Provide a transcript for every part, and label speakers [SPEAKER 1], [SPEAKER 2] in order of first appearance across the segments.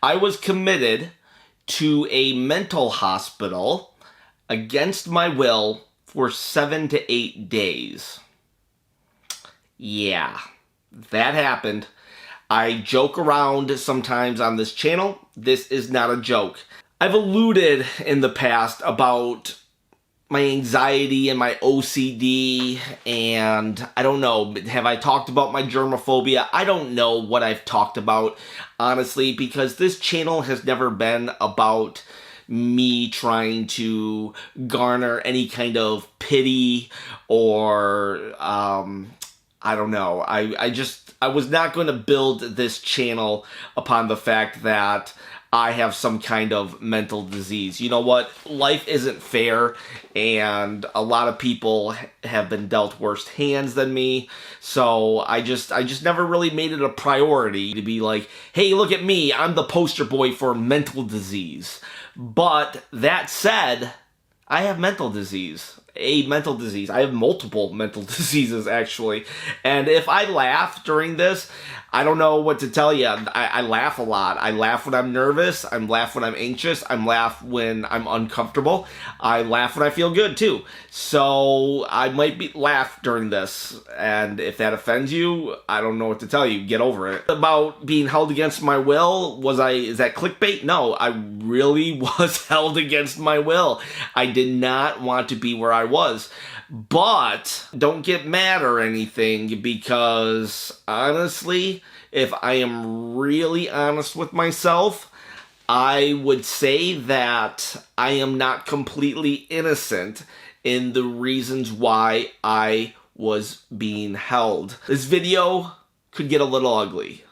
[SPEAKER 1] I was committed to a mental hospital against my will for 7 to 8 days. Yeah, that happened. I joke around sometimes on this channel. This is not a joke. I've alluded in the past about my anxiety and my OCD, and I don't know, have I talked about my germaphobia? I don't know what I've talked about, honestly, because this channel has never been about me trying to garner any kind of pity or, I don't know. I was not going to build this channel upon the fact that I have some kind of mental disease. You know what? Life isn't fair, and a lot of people have been dealt worse hands than me. So I just never really made it a priority to be like, hey, look at me, I'm the poster boy for mental disease. But that said, I have mental disease. A mental disease. I have multiple mental diseases, actually. And if I laugh during this, I don't know what to tell you. I laugh a lot. I laugh when I'm nervous. I laugh when I'm anxious. I laugh when I'm uncomfortable. I laugh when I feel good, too. So I might laugh during this. And if that offends you, I don't know what to tell you. Get over it. About being held against my will, is that clickbait? No, I really was held against my will. I did not want to be where I was. But don't get mad or anything, because honestly, if I am really honest with myself, I would say that I am not completely innocent in the reasons why I was being held. This video could get a little ugly.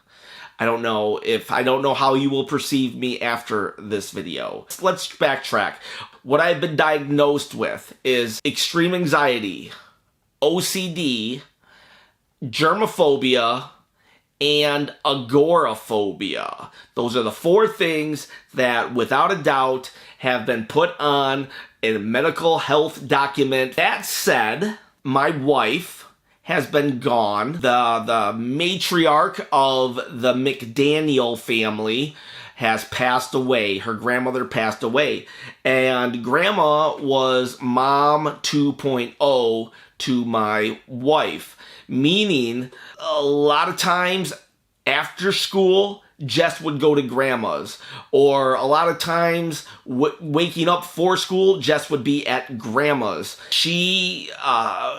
[SPEAKER 1] I don't know how you will perceive me after this video. Let's backtrack. What I've been diagnosed with is extreme anxiety, OCD, germaphobia, and agoraphobia. Those are the 4 things that, without a doubt, have been put on a medical health document. That said, my wife has been gone. The matriarch of the McDaniel family has passed away. Her grandmother passed away. And Grandma was Mom 2.0 to my wife. Meaning, a lot of times after school, Jess would go to Grandma's. Or a lot of times, waking up for school, Jess would be at Grandma's. She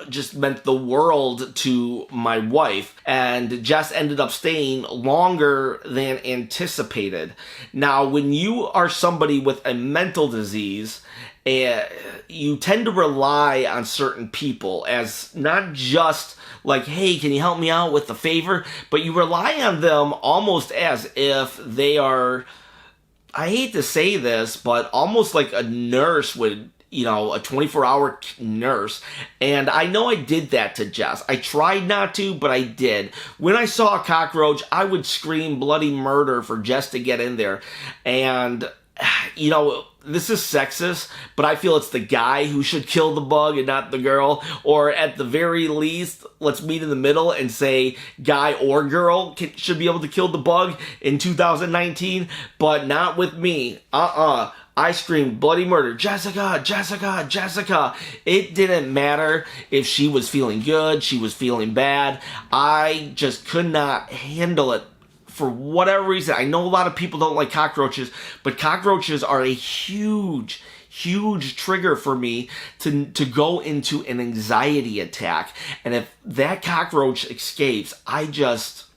[SPEAKER 1] just meant the world to my wife. And Jess ended up staying longer than anticipated. Now, when you are somebody with a mental disease, you tend to rely on certain people as not just like, hey, can you help me out with the favor? But you rely on them almost as if they are, I hate to say this, but almost like a nurse would, a 24-hour nurse. And I know I did that to Jess. I tried not to, but I did. When I saw a cockroach, I would scream bloody murder for Jess to get in there. And, this is sexist, but I feel it's the guy who should kill the bug and not the girl. Or at the very least, let's meet in the middle and say guy or girl should be able to kill the bug in 2019, but not with me. I screamed bloody murder, Jessica, Jessica, Jessica. It didn't matter if she was feeling good, she was feeling bad. I just could not handle it. For whatever reason. I know a lot of people don't like cockroaches, but cockroaches are a huge, huge trigger for me to go into an anxiety attack. And if that cockroach escapes, just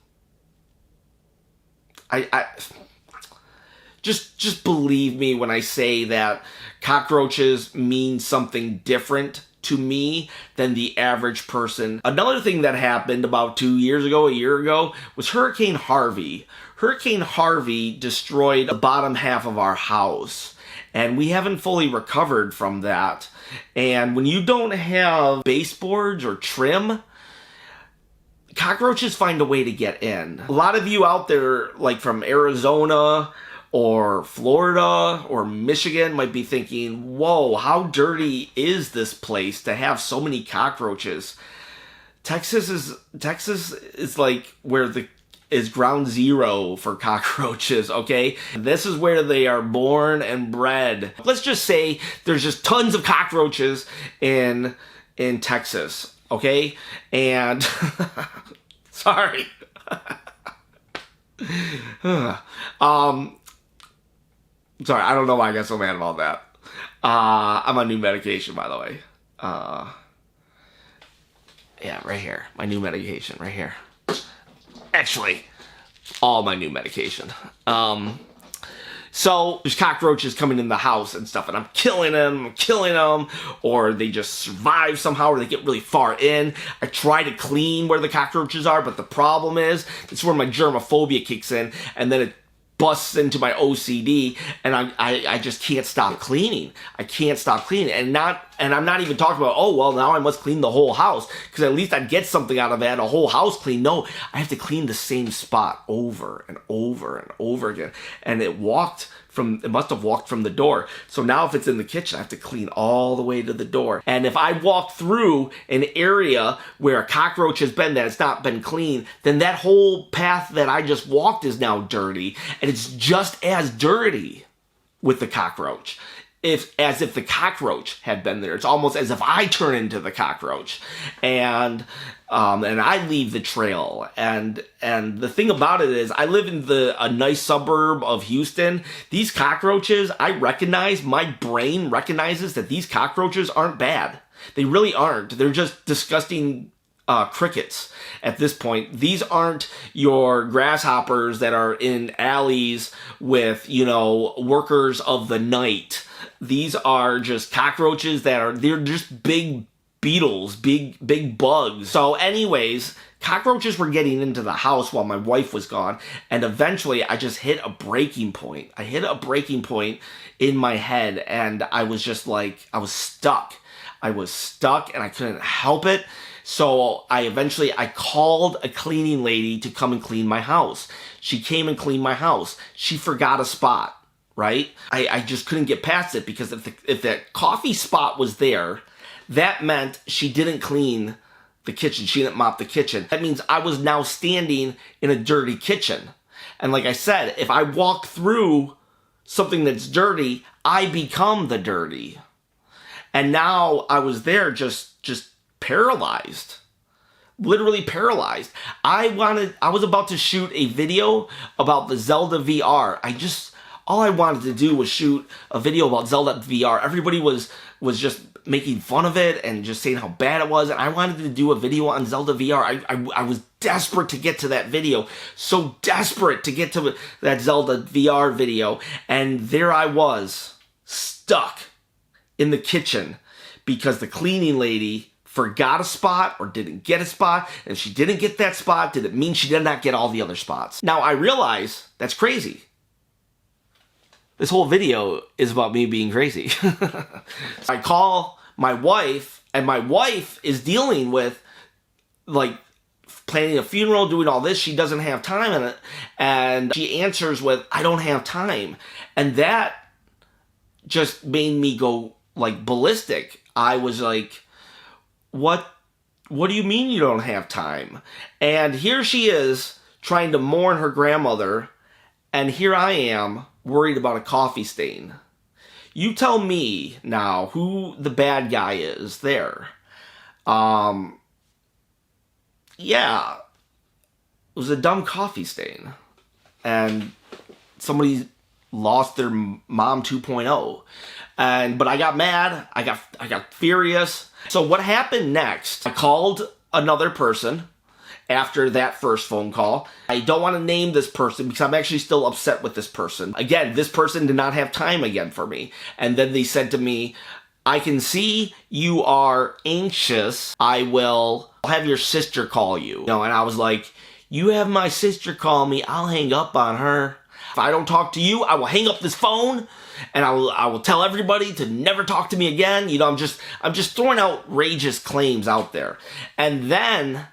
[SPEAKER 1] believe me when I say that cockroaches mean something different to me than the average person. Another thing that happened about a year ago, was Hurricane Harvey. Hurricane Harvey destroyed the bottom half of our house, and we haven't fully recovered from that. And when you don't have baseboards or trim, cockroaches find a way to get in. A lot of you out there, like from Arizona or Florida or Michigan, might be thinking, whoa, how dirty is this place to have so many cockroaches? Texas is like where is ground zero for cockroaches, okay? This is where they are born and bred. Let's just say there's just tons of cockroaches in Texas, okay? And sorry. Sorry, I don't know why I got so mad about that. I'm on new medication, by the way. Yeah, right here. My new medication, right here. Actually, all my new medication. So there's cockroaches coming in the house and stuff, and I'm killing them, or they just survive somehow, or they get really far in. I try to clean where the cockroaches are, but the problem is, it's where my germaphobia kicks in, and then it busts into my OCD, and I just can't stop cleaning. I can't stop cleaning, and I'm not even talking about, oh, well, now I must clean the whole house, because at least I'd get something out of it, a whole house clean. No, I have to clean the same spot over and over and over again, and it must have walked from the door. So now if it's in the kitchen, I have to clean all the way to the door. And if I walk through an area where a cockroach has been that it's not been clean, then that whole path that I just walked is now dirty, and it's just as dirty with the cockroach. As if the cockroach had been there. It's almost as if I turn into the cockroach, and I leave the trail. And the thing about it is, I live in a nice suburb of Houston. These cockroaches, my brain recognizes that these cockroaches aren't bad. They really aren't. They're just disgusting crickets at this point. These aren't your grasshoppers that are in alleys with, workers of the night. These are just cockroaches they're just big beetles, big bugs. So anyways, cockroaches were getting into the house while my wife was gone, and eventually I just hit a breaking point. I hit a breaking point in my head, and I was just like, I was stuck, and I couldn't help it. So I called a cleaning lady to come and clean my house. She came and cleaned my house. She forgot a spot. Right? I just couldn't get past it, because if that coffee spot was there, that meant she didn't clean the kitchen. She didn't mop the kitchen. That means I was now standing in a dirty kitchen. And like I said, if I walk through something that's dirty, I become the dirty. And now I was there just paralyzed. Literally paralyzed. I was about to shoot a video about the Zelda VR. All I wanted to do was shoot a video about Zelda VR. Everybody was just making fun of it and just saying how bad it was. And I wanted to do a video on Zelda VR. I was desperate to get to that video. So desperate to get to that Zelda VR video. And there I was, stuck in the kitchen because the cleaning lady forgot a spot or didn't get a spot. And if she didn't get that spot, did it mean she did not get all the other spots? Now I realize that's crazy. This whole video is about me being crazy. I call my wife, and my wife is dealing with, like, planning a funeral, doing all this. She doesn't have time in it. And she answers with, I don't have time. And that just made me go, like, ballistic. I was like, what do you mean you don't have time? And here she is trying to mourn her grandmother, and here I am worried about a coffee stain. You tell me now who the bad guy is there. Yeah, it was a dumb coffee stain. And somebody lost their mom 2.0. But I got mad, I got furious. So what happened next? I called another person after that first phone call. I don't want to name this person because I'm actually still upset with this person. Again, this person did not have time again for me. And then they said to me, I can see you are anxious. I'll have your sister call you. And I was like, you have my sister call me, I'll hang up on her. If I don't talk to you, I will hang up this phone, and I will tell everybody to never talk to me again. I'm just throwing outrageous claims out there. And then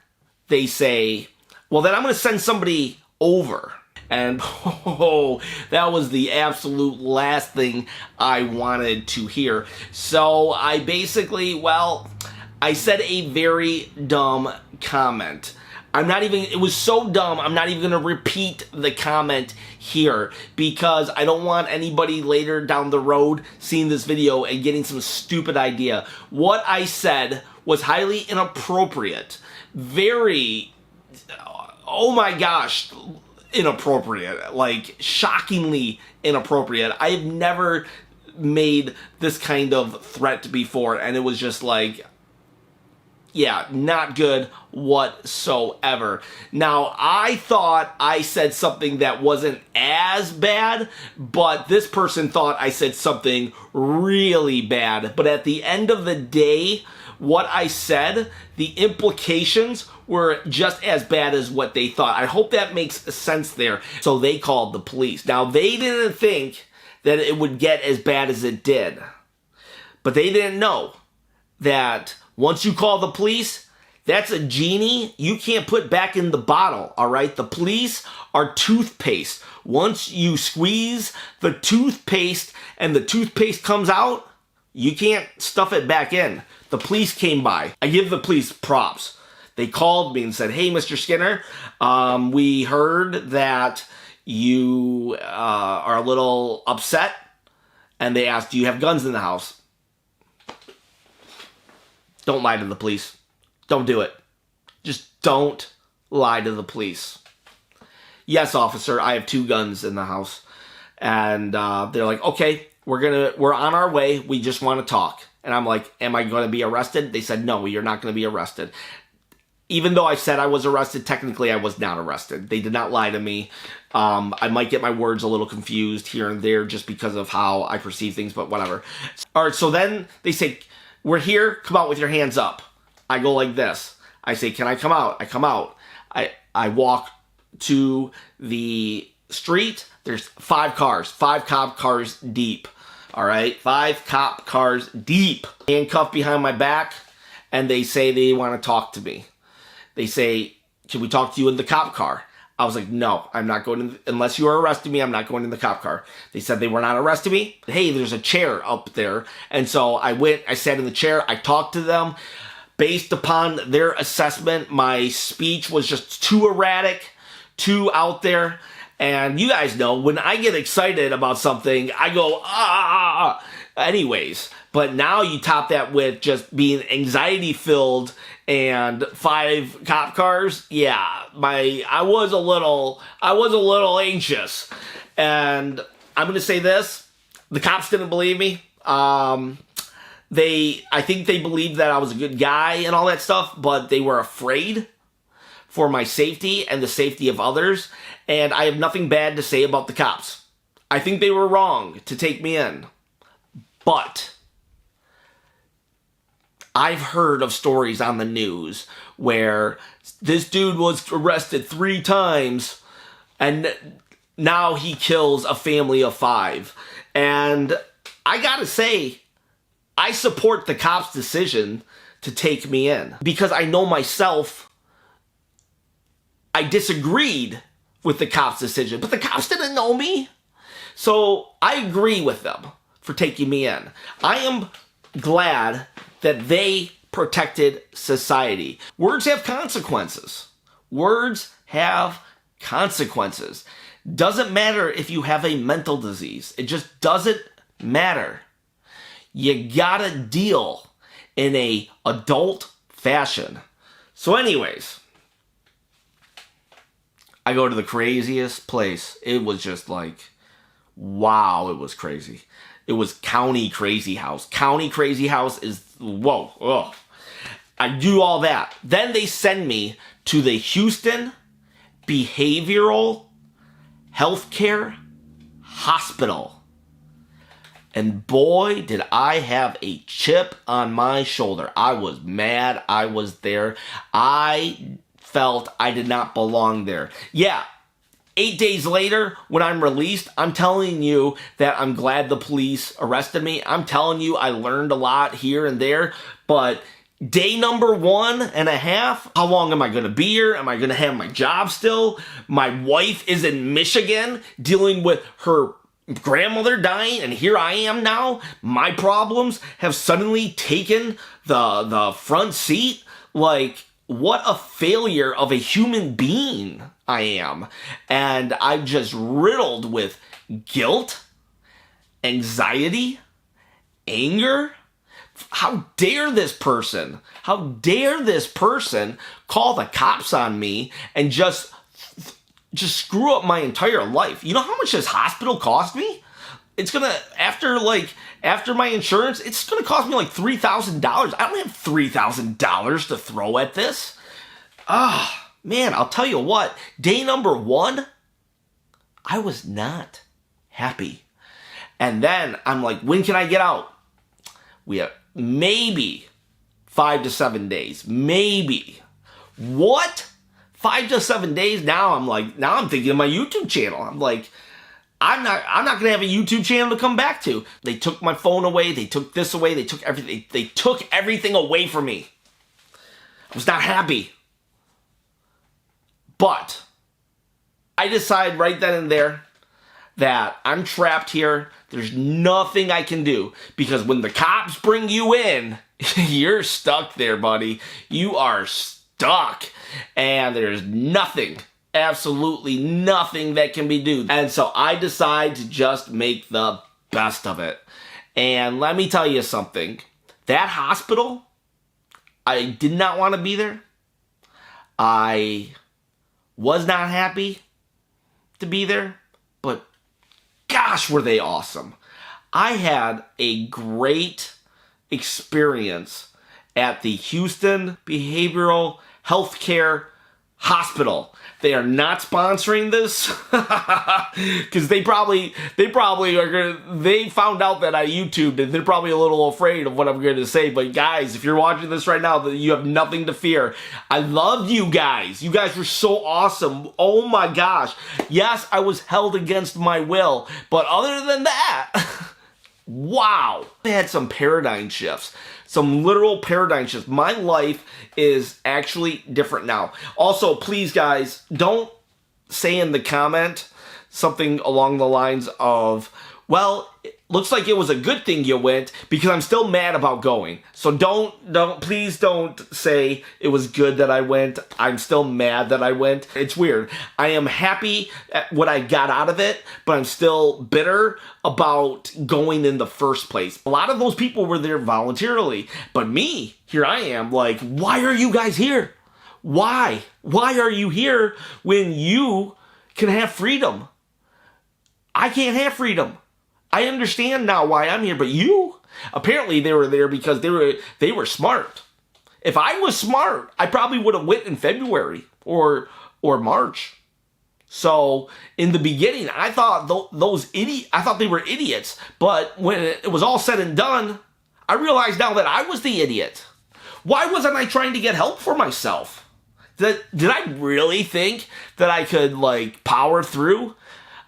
[SPEAKER 1] they say, well, then I'm going to send somebody over. And that was the absolute last thing I wanted to hear. So I basically, I said a very dumb comment. it was so dumb, I'm not even going to repeat the comment here because I don't want anybody later down the road seeing this video and getting some stupid idea. What I said was highly inappropriate. Very, oh my gosh, inappropriate. Like, shockingly inappropriate. I have never made this kind of threat before, and it was just like, yeah, not good whatsoever. Now, I thought I said something that wasn't as bad, but this person thought I said something really bad. But at the end of the day, what I said, the implications were just as bad as what they thought. I hope that makes sense there. So they called the police. Now, they didn't think that it would get as bad as it did. But they didn't know that once you call the police, that's a genie you can't put back in the bottle, all right? The police are toothpaste. Once you squeeze the toothpaste and the toothpaste comes out, you can't stuff it back in. The police came by. I give the police props. They called me and said, hey, Mr. Skinner, we heard that you are a little upset. And they asked, do you have guns in the house? Don't lie to the police. Don't do it. Just don't lie to the police. Yes, officer, I have 2 guns in the house. And they're like, okay, we're on our way. We just want to talk. And I'm like, am I going to be arrested? They said, no, you're not going to be arrested. Even though I said I was arrested, technically I was not arrested. They did not lie to me. I might get my words a little confused here and there just because of how I perceive things, but whatever. All right, so then they say, we're here, come out with your hands up. I go like this. I say, can I come out? I come out. I walk to the street. There's 5 cars, 5 cop cars deep. All right, 5 cop cars deep. Handcuffed behind my back, and they say they want to talk to me. They say, can we talk to you in the cop car? I was like, no, I'm not going to, unless you are arresting me, I'm not going in the cop car. They said they were not arresting me. Hey, there's a chair up there. And so I went, I sat in the chair, I talked to them. Based upon their assessment, my speech was just too erratic, too out there. And you guys know, when I get excited about something, I go, ah. Anyways, but now you top that with just being anxiety-filled and 5 cop cars. Yeah, I was a little anxious. And I'm going to say this, the cops didn't believe me. I think they believed that I was a good guy and all that stuff, but they were afraid for my safety and the safety of others. And I have nothing bad to say about the cops. I think they were wrong to take me in. But I've heard of stories on the news where this dude was arrested 3 times and now he kills a family of 5. And I gotta say, I support the cops' decision to take me in because I know myself, I disagreed with the cops' decision, but the cops didn't know me. So I agree with them for taking me in. I am glad that they protected society. Words have consequences. Words have consequences. Doesn't matter if you have a mental disease. It just doesn't matter. You gotta deal in a adult fashion. So anyways, I go to the craziest place. It was just like, wow, it was crazy. It was County Crazy House. County Crazy House is, whoa, ugh. I do all that. Then they send me to the Houston Behavioral Healthcare Hospital. And boy, did I have a chip on my shoulder. I was mad. I was there. I felt I did not belong there. Yeah, 8 days later, when I'm released, I'm telling you that I'm glad the police arrested me. I'm telling you I learned a lot here and there. But day number 1.5, how long am I going to be here? Am I going to have my job still? My wife is in Michigan dealing with her grandmother dying, and here I am now. My problems have suddenly taken the front seat. Like, what a failure of a human being I am. And I'm just riddled with guilt, anxiety, anger. How dare this person? How dare this person call the cops on me and just screw up my entire life? You know how much this hospital cost me? It's gonna, after my insurance, it's gonna cost me like $3,000. I don't have $3,000 to throw at this. Man, I'll tell you what, day number 1, I was not happy. And then I'm like, when can I get out? We have maybe 5 to 7 days. Maybe. What? 5 to 7 days? Now I'm thinking of my YouTube channel. I'm like, I'm not gonna have a YouTube channel to come back to. They took my phone away, they took this away, they took everything away from me. I was not happy. But I decide right then and there that I'm trapped here. There's nothing I can do, because when the cops bring you in, you're stuck there, buddy. You are stuck, and there's nothing, absolutely nothing that can be done. And so I decide to just make the best of it. And let me tell you something. That hospital, I did not want to be there. I was not happy to be there, but gosh, were they awesome. I had a great experience at the Houston Behavioral Healthcare Hospital. They are not sponsoring this because they probably are gonna. They found out that I YouTubed and they're probably a little afraid of what I'm going to say. But guys, if you're watching this right now, you have nothing to fear. I loved you guys. You guys were so awesome. Oh my gosh. Yes, I was held against my will, but other than that, wow. I had some paradigm shifts. Some literal paradigm shifts. My life is actually different now. Also, please guys, don't say in the comment something along the lines of, well, it looks like it was a good thing you went, because I'm still mad about going. So please don't say it was good that I went. I'm still mad that I went. It's weird. I am happy at what I got out of it, but I'm still bitter about going in the first place. A lot of those people were there voluntarily, but me, here I am like, why are you guys here? Why? Why are you here when you can have freedom? I can't have freedom. I understand now why I'm here, but you? Apparently they were there because they were smart. If I was smart, I probably would have went in February or March. So in the beginning, I thought I thought they were idiots. But when it was all said and done, I realized now that I was the idiot. Why wasn't I trying to get help for myself? Did I really think that I could power through?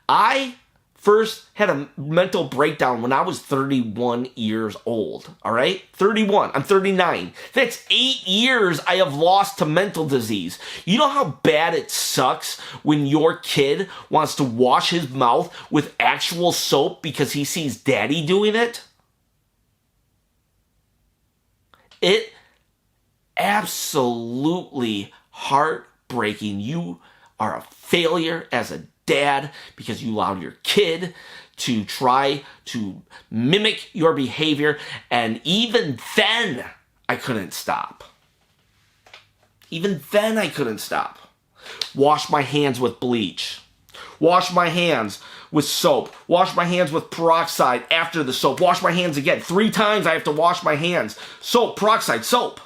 [SPEAKER 1] I first had a mental breakdown when I was 31 years old, all right? 31. I'm 39. That's 8 years I have lost to mental disease. You know how bad it sucks when your kid wants to wash his mouth with actual soap because he sees daddy doing it? It absolutely heartbreaking. You are a failure as a dad because you allowed your kid to try to mimic your behavior, and even then I couldn't stop. Even then I couldn't stop. Wash my hands with bleach. Wash my hands with soap. Wash my hands with peroxide after the soap. Wash my hands again. 3 times I have to wash my hands. Soap, peroxide, soap.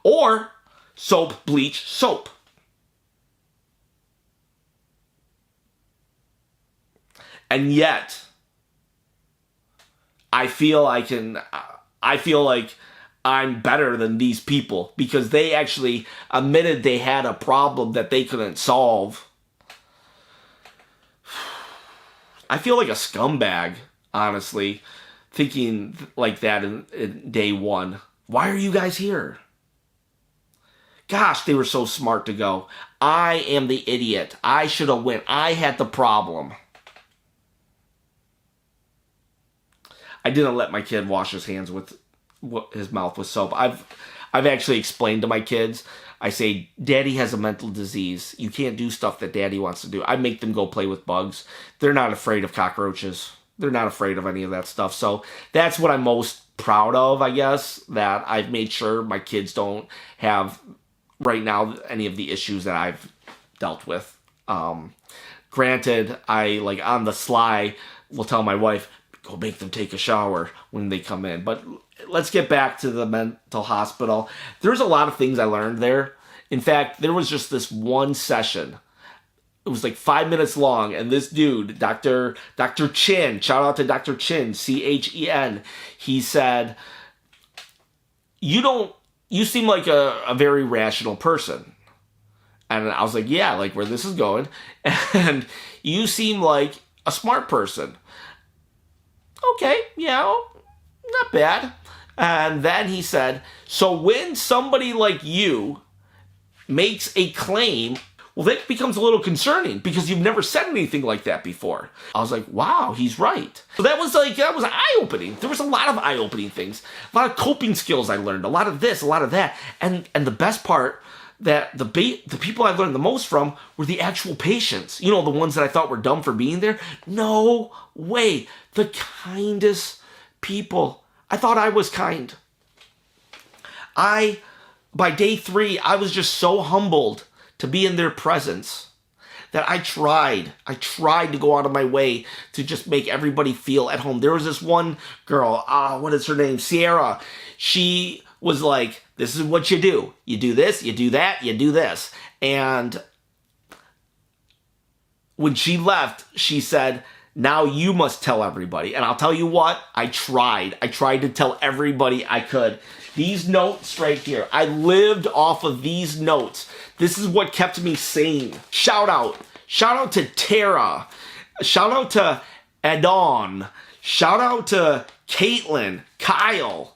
[SPEAKER 1] Or soap, bleach, soap. And yet, I feel like I'm better than these people because they actually admitted they had a problem that they couldn't solve. I feel like a scumbag, honestly, thinking like that in day one. Why are you guys here? Gosh, they were so smart to go. I am the idiot. I should have went. I had the problem. I didn't let my kid wash his hands with his mouth with soap. I've actually explained to my kids, I say, Daddy has a mental disease. You can't do stuff that Daddy wants to do. I make them go play with bugs. They're not afraid of cockroaches. They're not afraid of any of that stuff. So that's what I'm most proud of, I guess, that I've made sure my kids don't have right now any of the issues that I've dealt with. Granted, I, like, on the sly will tell my wife, go make them take a shower when they come in. But let's get back to the mental hospital. There's a lot of things I learned there. In fact, there was just this one session. It was like 5 minutes long, and this dude, Dr. Chin, shout out to Dr. Chin, Chen, he said, you seem like a very rational person. And I was like, yeah, like where this is going. And you seem like a smart person. Okay, yeah, not bad. And then he said, so when somebody like you makes a claim, well, that becomes a little concerning because you've never said anything like that before. I was like, wow, he's right. So that was eye-opening. There was a lot of eye-opening things. A lot of coping skills I learned. A lot of this, a lot of that. And the best part, that the people I learned the most from were the actual patients. You know, the ones that I thought were dumb for being there. No way. The kindest people. I thought I was kind. By day 3, I was just so humbled to be in their presence that I tried to go out of my way to just make everybody feel at home. There was this one girl, what is her name? Sierra. She was like, this is what you do. You do this, you do that, you do this. And when she left, she said, now you must tell everybody. And I'll tell you what, I tried to tell everybody I could. These notes right here, I lived off of these notes. This is what kept me sane. Shout out to Tara. Shout out to Adon. Shout out to Caitlin, Kyle,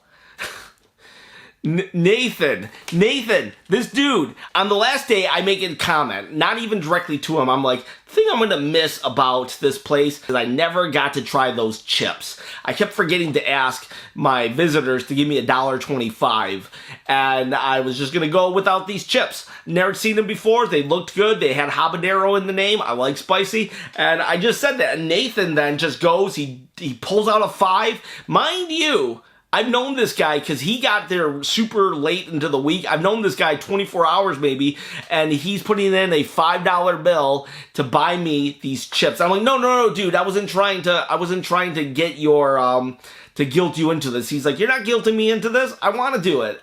[SPEAKER 1] Nathan, this dude. On the last day, I make a comment, not even directly to him. I'm like, the thing I'm gonna miss about this place is I never got to try those chips. I kept forgetting to ask my visitors to give me $1.25, and I was just gonna go without these chips. Never seen them before. They looked good. They had habanero in the name. I like spicy, and I just said that. And Nathan then just goes. He pulls out a 5. Mind you, I've known this guy because he got there super late into the week. I've known this guy 24 hours maybe, and he's putting in a $5 bill to buy me these chips. I'm like, no, dude, I wasn't trying to get your to guilt you into this. He's like, you're not guilting me into this. I want to do it.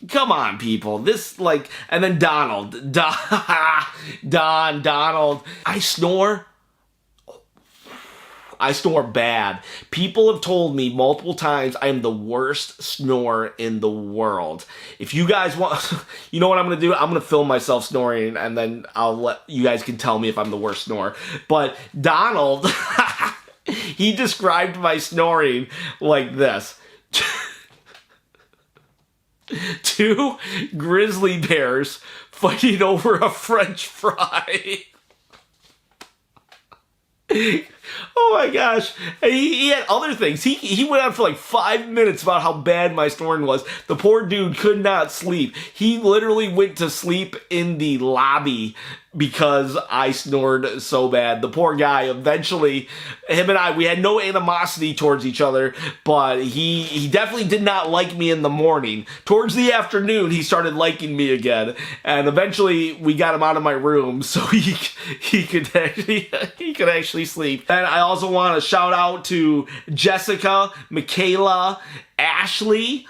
[SPEAKER 1] Come on, people. This, like, and then Donald, Donald. I snore bad. People have told me multiple times I am the worst snorer in the world. If you guys want, you know what I'm going to do? I'm going to film myself snoring, and then you guys can tell me if I'm the worst snorer. But Donald, he described my snoring like this. 2 grizzly bears fighting over a French fry. Oh my gosh. And he had other things. He went on for like 5 minutes about how bad my snoring was. The poor dude could not sleep. He literally went to sleep in the lobby because I snored so bad. The poor guy, eventually, him and I, we had no animosity towards each other, but he definitely did not like me in the morning. Towards the afternoon, he started liking me again, and eventually we got him out of my room so he could actually sleep. And I also want to shout out to Jessica, Michaela, Ashley,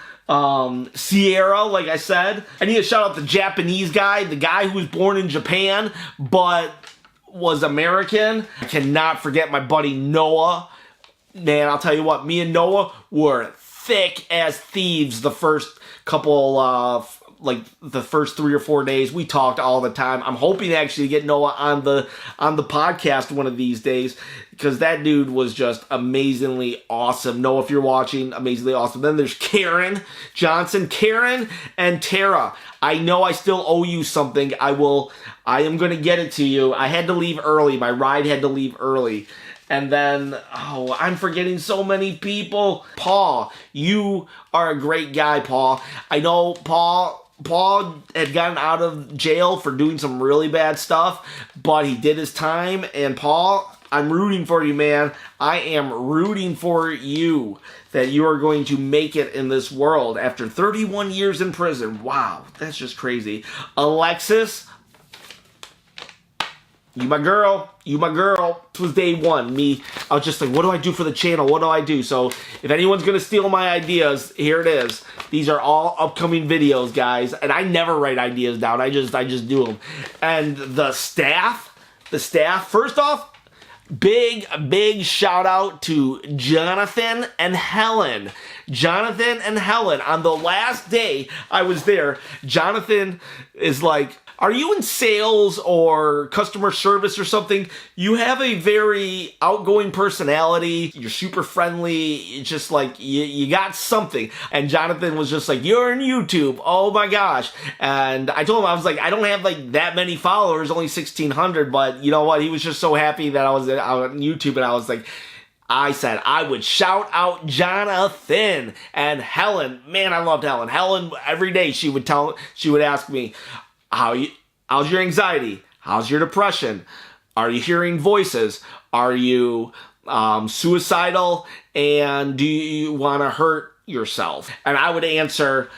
[SPEAKER 1] Sierra, like I said. I need to shout out the Japanese guy, the guy who was born in Japan, but was American. I cannot forget my buddy Noah. Man, I'll tell you what, me and Noah were thick as thieves the first couple, the first 3 or 4 days. We talked all the time. I'm hoping to actually get Noah on the podcast one of these days, because that dude was just amazingly awesome. Noah, if you're watching, amazingly awesome. Then there's Karen Johnson, Karen and Tara. I know I still owe you something. I am going to get it to you. I had to leave early. My ride had to leave early. And then, oh, I'm forgetting so many people. Paul, you are a great guy, Paul. I know Paul had gotten out of jail for doing some really bad stuff, but he did his time. And Paul, I'm rooting for you, man. I am rooting for you that you are going to make it in this world after 31 years in prison. Wow, that's just crazy. Alexis, you my girl. You my girl. This was day one. I was just like, what do I do for the channel? What do I do? So if anyone's going to steal my ideas, here it is. These are all upcoming videos, guys. And I never write ideas down. I just do them. And the staff, first off, big shout out to Jonathan and Helen. Jonathan and Helen, on the last day I was there, Jonathan is like, are you in sales or customer service or something? You have a very outgoing personality. You're super friendly. It's just like, you got something. And Jonathan was just like, you're on YouTube. Oh my gosh. And I told him, I was like, I don't have like that many followers, only 1,600. But you know what? He was just so happy that I was on YouTube. And I was like, I said I would shout out Jonathan and Helen. Man, I loved Helen. Helen, every day she would ask me, how's your anxiety? How's your depression? Are you hearing voices? Are you suicidal? And do you want to hurt yourself? And I would answer,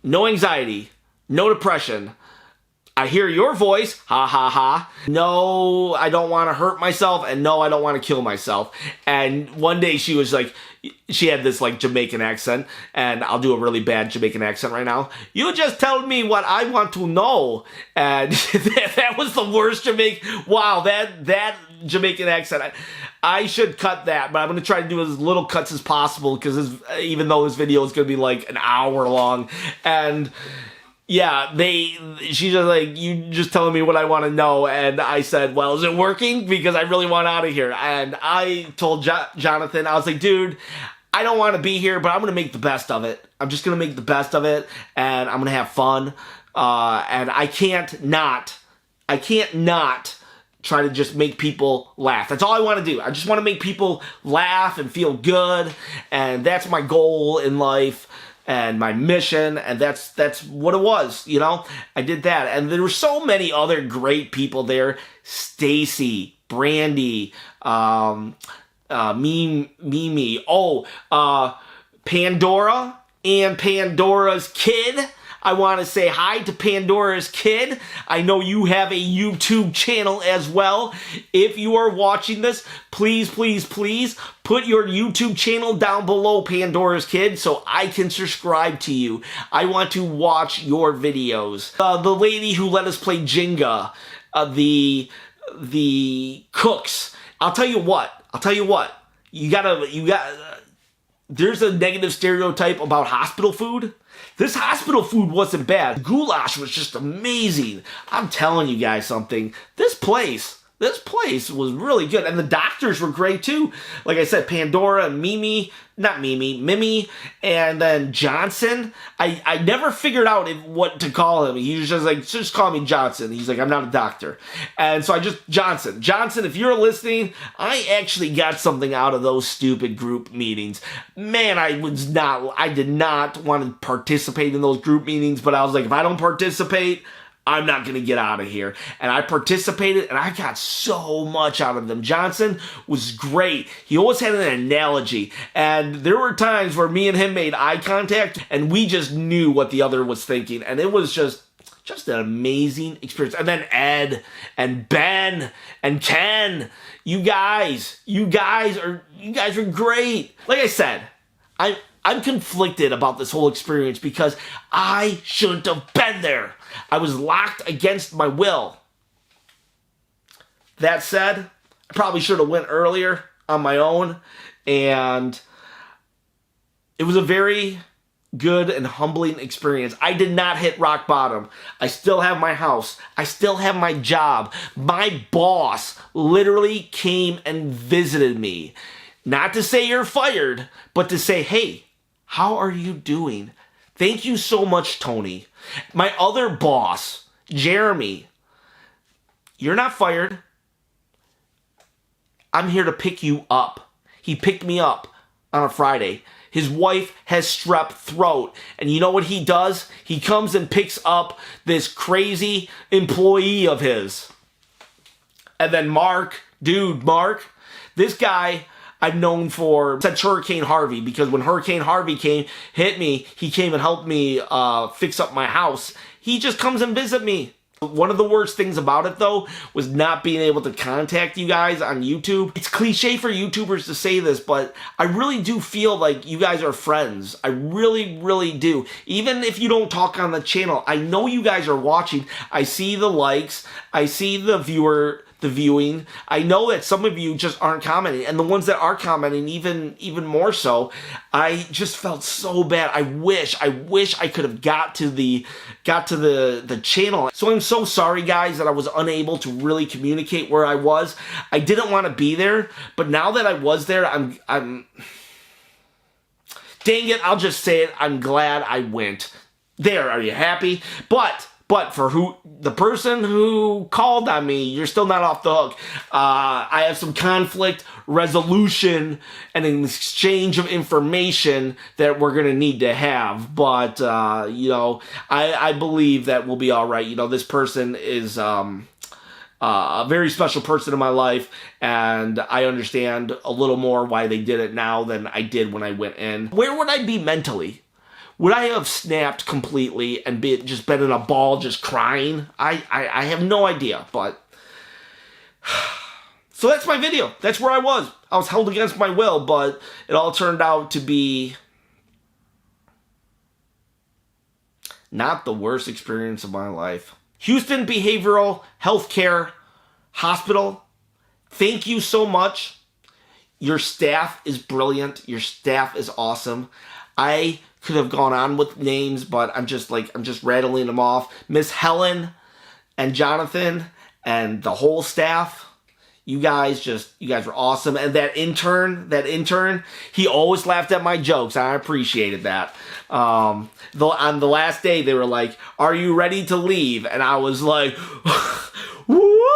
[SPEAKER 1] no anxiety, no depression. I hear your voice, ha ha ha. No, I don't want to hurt myself, and no, I don't want to kill myself. And one day she was like, she had this like Jamaican accent, and I'll do a really bad Jamaican accent right now. You just tell me what I want to know. And that was the worst Jamaican. Wow, that Jamaican accent. I should cut that, but I'm going to try to do as little cuts as possible, because even though this video is going to be like an hour long. And yeah, she's just like, you just telling me what I want to know. And I said, well, is it working? Because I really want out of here. And I told Jonathan, I was like, dude, I don't want to be here, but I'm going to make the best of it. I'm just going to make the best of it, and I'm going to have fun. And I can't not try to just make people laugh. That's all I want to do. I just want to make people laugh and feel good. And that's my goal in life. And my mission, and that's what it was, you know? I did that, and there were so many other great people there. Stacy, Brandy, Mimi, Pandora, and Pandora's kid. I want to say hi to Pandora's kid. I know you have a YouTube channel as well. If you are watching this, please put your YouTube channel down below, Pandora's kid, so I can subscribe to you. I want to watch your videos. The lady who let us play Jenga, the cooks. I'll tell you what. There's a negative stereotype about hospital food. This hospital food wasn't bad. Goulash was just amazing. I'm telling you guys something. This place was really good. And the doctors were great too. Like I said, Pandora and Mimi, and then Johnson. I never figured out what to call him. He was just like, just call me Johnson. He's like, I'm not a doctor. And so Johnson, if you're listening, I actually got something out of those stupid group meetings. Man, I did not want to participate in those group meetings, but I was like, if I don't participate, I'm not going to get out of here. And I participated, and I got so much out of them. Johnson was great. He always had an analogy. And there were times where me and him made eye contact, and we just knew what the other was thinking. And it was just an amazing experience. And then Ed and Ben and Ken, you guys are great. Like I said, I'm conflicted about this whole experience because I shouldn't have been there. I was locked against my will. That said, I probably should have went earlier on my own, and it was a very good and humbling experience. I did not hit rock bottom. I still have my house. I still have my job. My boss literally came and visited me. Not to say you're fired, but to say, hey, how are you doing? Thank you so much, Tony. My other boss, Jeremy, you're not fired. I'm here to pick you up. He picked me up on a Friday. His wife has strep throat. And you know what he does? He comes and picks up this crazy employee of his. And then Mark, this guy I've known since Hurricane Harvey, because when Hurricane Harvey hit me, he came and helped me fix up my house. He just comes and visit me. One of the worst things about it, though, was not being able to contact you guys on YouTube. It's cliche for YouTubers to say this, but I really do feel like you guys are friends. I really, really do. Even if you don't talk on the channel, I know you guys are watching. I see the likes. I see the viewing. I know that some of you just aren't commenting, and the ones that are commenting even more so. I just felt so bad. I wish I could have got to the channel. So I'm so sorry, guys, that I was unable to really communicate where I was. I didn't want to be there, but now that I was there, I'm dang it, I'll just say it, I'm glad I went. There, are you happy? But for the person who called on me, you're still not off the hook. I have some conflict resolution and an exchange of information that we're going to need to have. But, you know, I believe that we'll be all right. You know, this person is a very special person in my life, and I understand a little more why they did it now than I did when I went in. Where would I be mentally? Would I have snapped completely and just been in a ball just crying? I have no idea, but... So that's my video. That's where I was. I was held against my will, but it all turned out to be not the worst experience of my life. Houston Behavioral Healthcare Hospital, thank you so much. Your staff is brilliant. Your staff is awesome. I could have gone on with names, but I'm just rattling them off. Miss Helen and Jonathan and the whole staff, you guys were awesome. And that intern, he always laughed at my jokes. I appreciated that. On the last day, they were like, "Are you ready to leave?" And I was like, woo!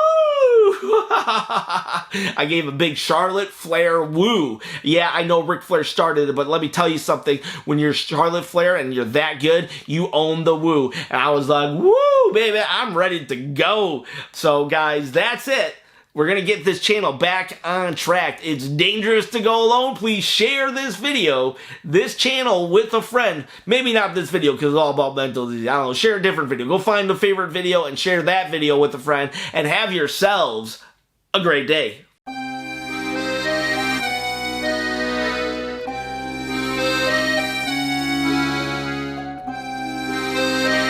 [SPEAKER 1] I gave a big Charlotte Flair woo. Yeah, I know Ric Flair started it, but let me tell you something. When you're Charlotte Flair and you're that good, you own the woo. And I was like, woo, baby, I'm ready to go. So, guys, that's it. We're going to get this channel back on track. It's dangerous to go alone. Please share this video, this channel, with a friend. Maybe not this video because it's all about mental disease. I don't know. Share a different video. Go find a favorite video and share that video with a friend. And have yourselves a great day.